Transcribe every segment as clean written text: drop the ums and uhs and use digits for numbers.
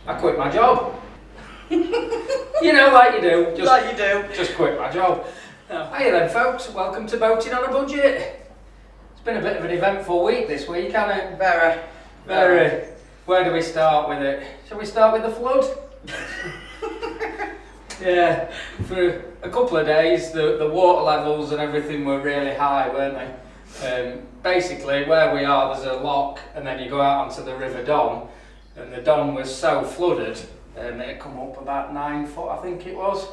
I quit my job. You know, like you do. Just quit my job. Hiya then, folks. Welcome to Boating on a Budget. It's been a bit of an eventful week this week, hasn't it? Very. Where do we start with it? Shall we start with the flood? Yeah, for a couple of days the water levels and everything were really high, weren't they? Basically where we are, there's a lock and then you go out onto the River Don, and the Don was so flooded it had come up about 9 foot, I think it was,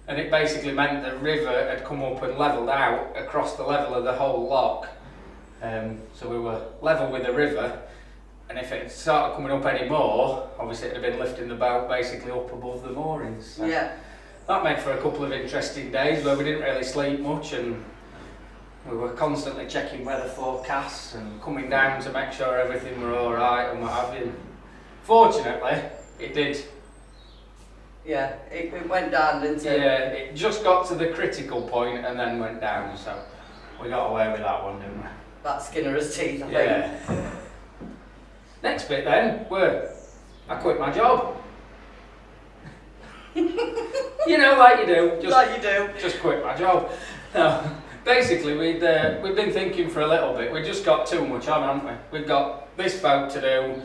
and it basically meant the river had come up and levelled out across the level of the whole lock. So we were level with the river, and if it started coming up any more, obviously it would have been lifting the boat basically up above the moorings. So yeah. That made for a couple of interesting days where we didn't really sleep much, and we were constantly checking weather forecasts and coming down to make sure everything were alright and what have you. Fortunately, it did. Yeah, it went down, didn't it? Yeah, it just got to the critical point and then went down, so we got away with that one, didn't we? That Skinner's teeth, I think. Yeah. Next bit then, I quit my job. You know, like you do. Just quit my job. No, basically, we've been thinking for a little bit. We just got too much on, haven't we? We've got this boat to do.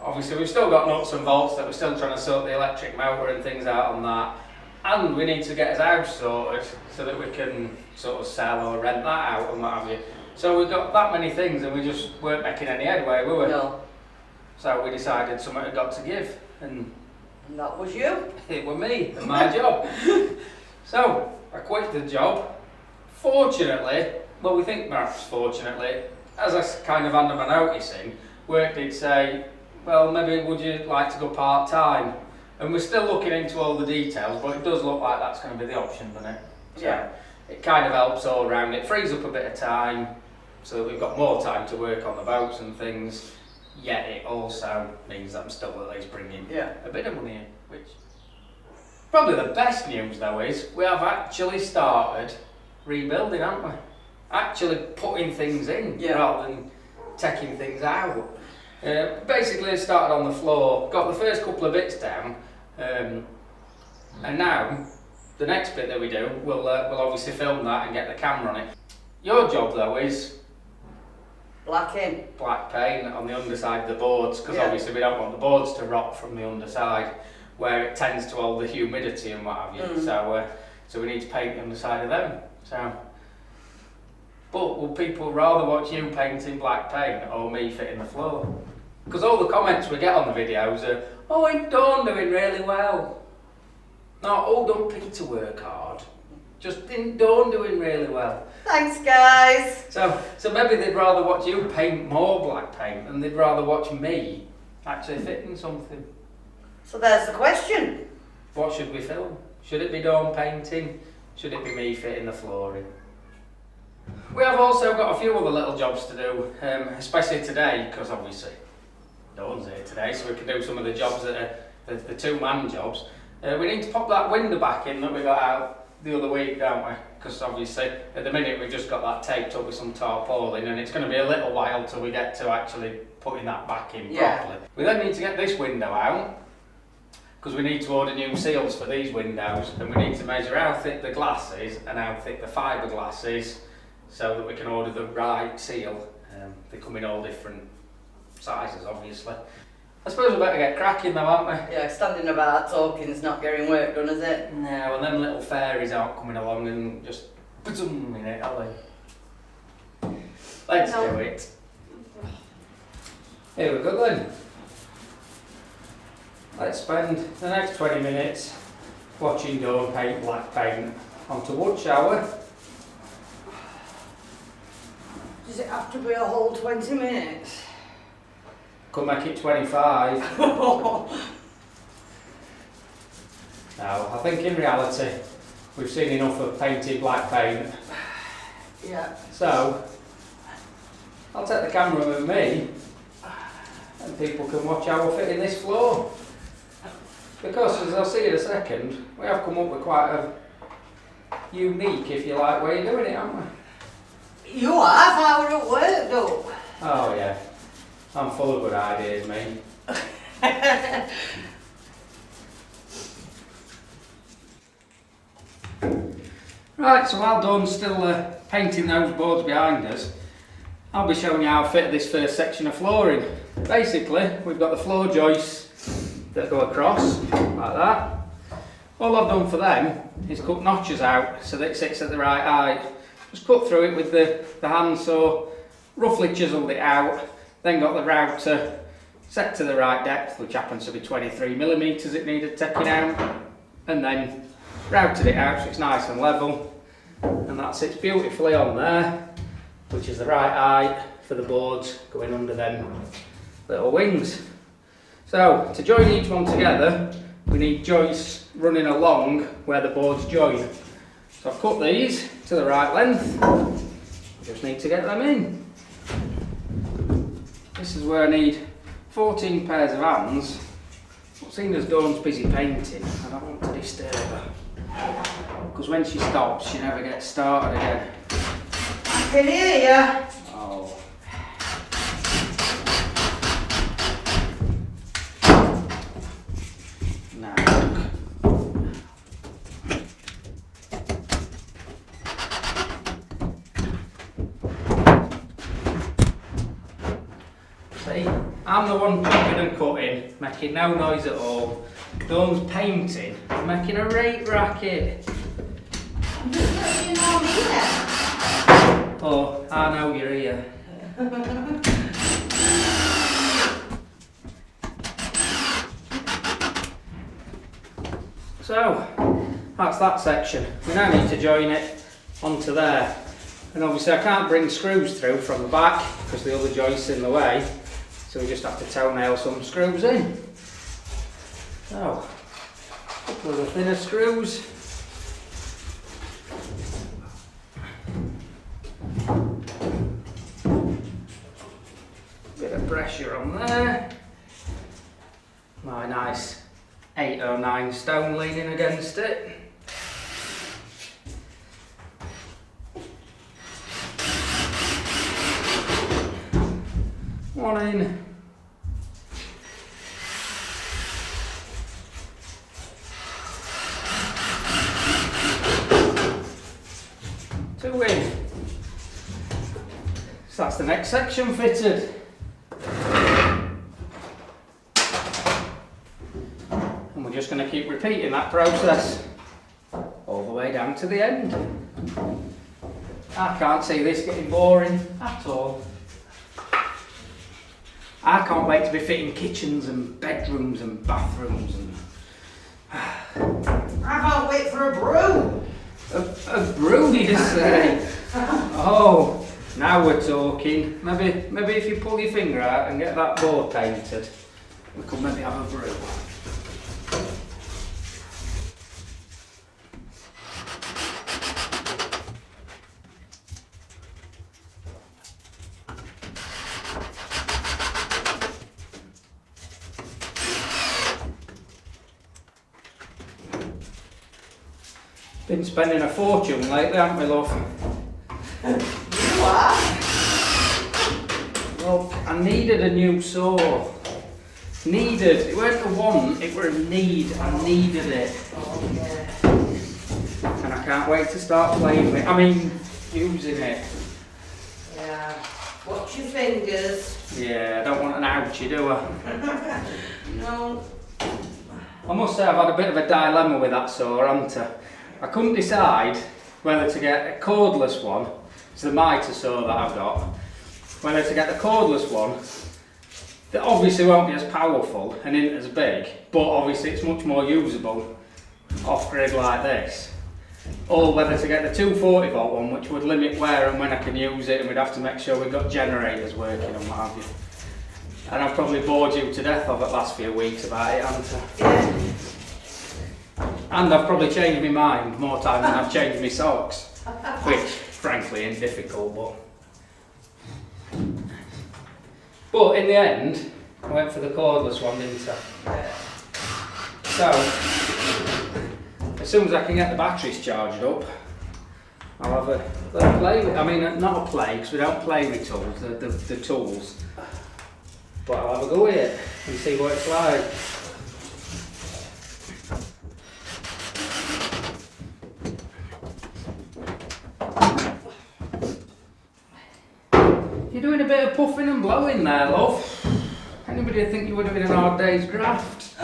Obviously, we've still got nuts and bolts that we're still trying to sort the electric motor and things out on that. And we need to get his house sorted so that we can sort of sell or rent that out and what have you. So we've got that many things and we just weren't making any headway, were we? No. So we decided something had got to give. And that was you? It was me and my job. So I quit the job. Fortunately, well, we think perhaps fortunately, as I kind of handed my notice in, work did say, well, maybe would you like to go part-time? And we're still looking into all the details, but it does look like that's going to be the option, doesn't it? So yeah. It kind of helps all around. It frees up a bit of time, so that we've got more time to work on the boats and things. Yet it also means that I'm still at least bringing a bit of money in, which probably the best news though is we have actually started rebuilding, haven't we? Actually putting things in rather than taking things out. Basically it started on the floor, got the first couple of bits down, and now the next bit that we do, we'll obviously film that and get the camera on it. Your job though is black paint on the underside of the boards, because obviously we don't want the boards to rot from the underside where it tends to hold the humidity and what have you. So we need to paint the underside of them. But will people rather watch you painting black paint or me fitting the floor? Because all the comments we get on the videos are, oh, ain't Dawn doing really well? No, oh, don't Peter work hard? Just ain't Dawn doing really well? Thanks, guys. So maybe they'd rather watch you paint more black paint and they'd rather watch me actually fitting something. So there's the question. What should we film? Should it be Dawn painting? Should it be me fitting the flooring? We have also got a few other little jobs to do, especially today, because obviously Dawn's here today, so we can do some of the jobs that are the two-man jobs. We need to pop that window back in that we got out the other week, don't we? Because obviously at the minute we've just got that taped up with some tarpaulin, and it's going to be a little while till we get to actually putting that back in properly. We then need to get this window out, because we need to order new seals for these windows, and we need to measure how thick the glass is and how thick the fiberglass is, so that we can order the right seal. They come in all different sizes, obviously. I suppose we better get cracking though, aren't we? Yeah, standing about talking's not getting work done, is it? No, and them little fairies aren't coming along and just boom in it, are they? Let's do it. Here we go then. Let's spend the next 20 minutes watching Dawn paint black paint onto wood, shall we? Does it have to be a whole 20 minutes? Could make it 25. No, I think in reality we've seen enough of painted black paint. Yeah. So I'll take the camera with me and people can watch how we're fitting this floor. Because as I'll see in a second, we have come up with quite a unique, if you like, way of doing it, haven't we? You have? How would it work though? Oh yeah, I'm full of good ideas, mate. Right, so while Dawn's still painting those boards behind us, I'll be showing you how I fit this first section of flooring. Basically, we've got the floor joists that go across, like that. All I've done for them is cut notches out so that it sits at the right height. Just cut through it with the handsaw, roughly chiselled it out, then got the router set to the right depth, which happens to be 23mm it needed taking out, and then routed it out so it's nice and level, and that sits beautifully on there, which is the right height for the boards going under them little wings. So to join each one together, we need joists running along where the boards join. So I've cut these to the right length, just need to get them in. This is where I need 14 pairs of hands, but seeing as Dawn's busy painting, I don't want to disturb her, because when she stops she never gets started again. I can hear you. Oh. Now see, I'm the one chopping and cutting, making no noise at all. Dawn's painting, making a rate racket. I'm just letting you know I'm here. Oh, I know you're here. So, that's that section. We now need to join it onto there. And obviously I can't bring screws through from the back because the other joist's in the way. So we just have to toenail some screws in. So, a couple of the thinner screws. Bit of pressure on there. My nice 8 or 9 stone leaning against it. One in. Two in. So that's the next section fitted. And we're just going to keep repeating that process all the way down to the end. I can't see this getting boring at all. I can't wait to be fitting kitchens and bedrooms and bathrooms and... I can't wait for a brew. A brew, you say? Oh, now we're talking. Maybe if you pull your finger out and get that board painted, we could maybe have a brew. Been spending a fortune lately, haven't we, love? You are? Look, I needed a new saw. Needed. It weren't a want, it were a need. I needed it. Oh, yeah. And I can't wait to start playing with it. I mean, using it. Yeah. Watch your fingers. Yeah, I don't want an ouchie, do I? No. I must say I've had a bit of a dilemma with that saw, haven't I? I couldn't decide whether to get a cordless one, it's the mitre saw that I've got, whether to get the cordless one that obviously won't be as powerful and isn't as big, but obviously it's much more usable off-grid like this, or whether to get the 240 volt one, which would limit where and when I can use it, and we'd have to make sure we've got generators working and what have you. And I've probably bored you to death of it last few weeks about it, haven't I? Yeah. And I've probably changed my mind more times than I've changed my socks, which frankly ain't difficult, but in the end I went for the cordless one, didn't I? So as soon as I can get the batteries charged up, I'll have a little play with, I mean not a play because we don't play with tools, the tools, but I'll have a go with it and see what it's like. You're doing a bit of puffing and blowing there, love. Anybody would think you would have been an hard day's graft.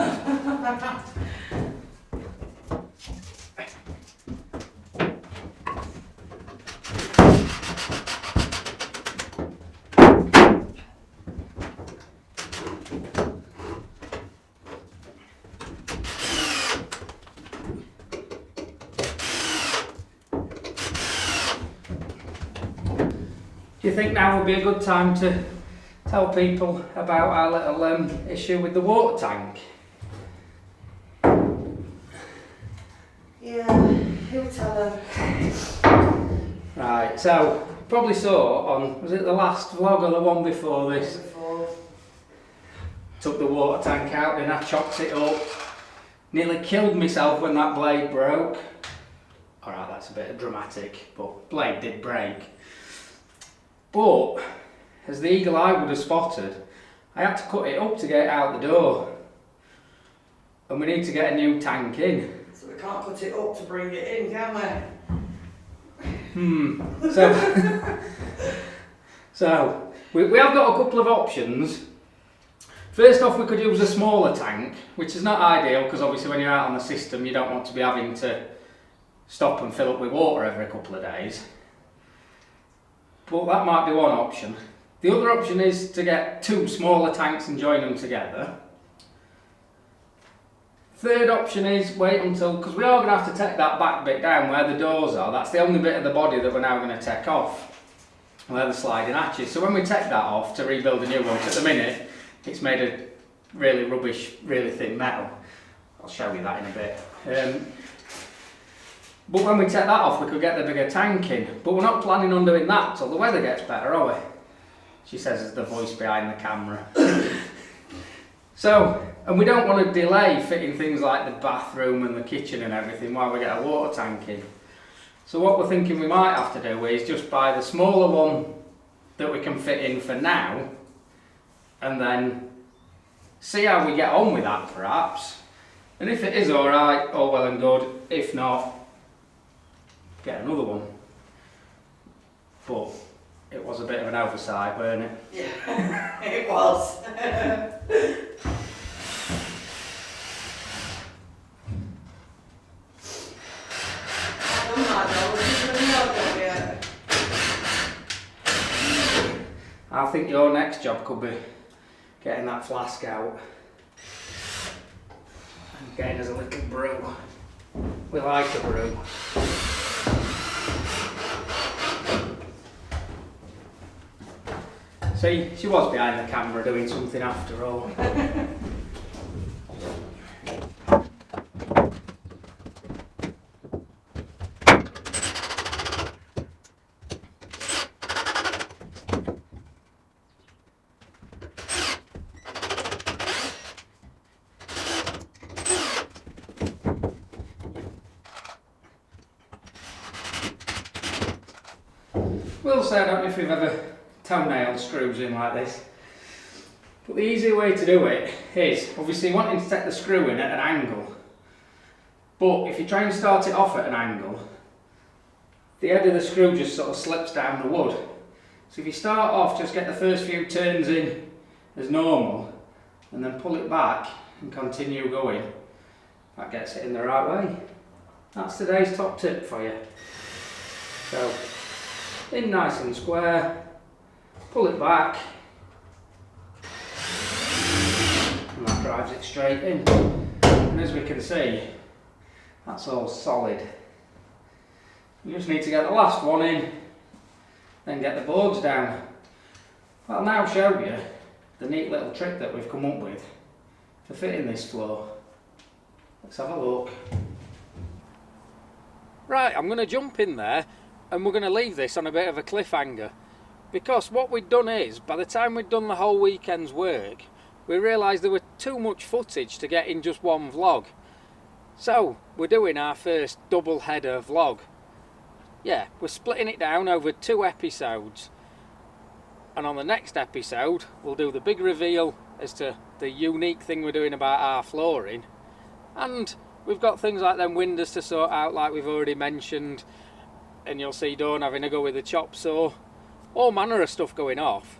Do you think now would be a good time to tell people about our little issue with the water tank? Yeah, you tell them. Right, so you probably saw on, was it the last vlog or the one before this? Before. Took the water tank out and I chopped it up. Nearly killed myself when that blade broke. Alright, that's a bit dramatic, but blade did break. But, as the eagle eye would have spotted, I had to cut it up to get it out the door. And we need to get a new tank in. So we can't put it up to bring it in, can we? So we have got a couple of options. First off, we could use a smaller tank, which is not ideal because obviously when you're out on the system you don't want to be having to stop and fill up with water every couple of days. But that might be one option. The other option is to get two smaller tanks and join them together. Third option is wait until, because we are going to have to take that back bit down where the doors are. That's the only bit of the body that we're now going to take off, where the sliding hatches. So when we take that off to rebuild a new one, at the minute it's made of really rubbish, really thin metal. I'll show you that in a bit. But when we take that off, we could get the bigger tank in. But we're not planning on doing that till the weather gets better, are we? She says as the voice behind the camera. So, and we don't want to delay fitting things like the bathroom and the kitchen and everything while we get a water tank in. So what we're thinking we might have to do is just buy the smaller one that we can fit in for now, and then see how we get on with that perhaps. And if it is alright, all well and good. If not, get another one. But it was a bit of an oversight, weren't it? Yeah, it was. I think your next job could be getting that flask out and getting us a little brew. We like a brew. See, she was behind the camera doing something after all. Will say, I don't know if you've ever toenail screws in like this, but the easy way to do it is obviously wanting to take the screw in at an angle, but if you try and start it off at an angle, the head of the screw just sort of slips down the wood. So if you start off, just get the first few turns in as normal and then pull it back and continue going, that gets it in the right way. That's today's top tip for you. So in nice and square, pull it back, and that drives it straight in. And as we can see, that's all solid. You just need to get the last one in, then get the boards down. I'll now show you the neat little trick that we've come up with for fitting this floor. Let's have a look. Right, I'm going to jump in there and we're going to leave this on a bit of a cliffhanger, because what we'd done is, by the time we'd done the whole weekend's work, we realised there were too much footage to get in just one vlog. So we're doing our first double header vlog. Yeah, we're splitting it down over 2 episodes, and on the next episode we'll do the big reveal as to the unique thing we're doing about our flooring, and we've got things like them windows to sort out like we've already mentioned, and you'll see Dawn having a go with the chop saw, all manner of stuff going off.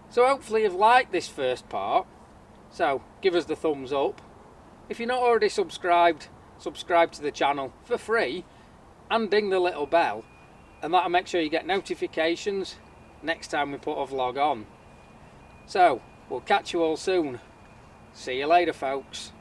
So hopefully you've liked this first part. So give us the thumbs up. If you're not already subscribed, subscribe to the channel for free and ding the little bell, and that'll make sure you get notifications next time we put a vlog on. So we'll catch you all soon. See you later, folks.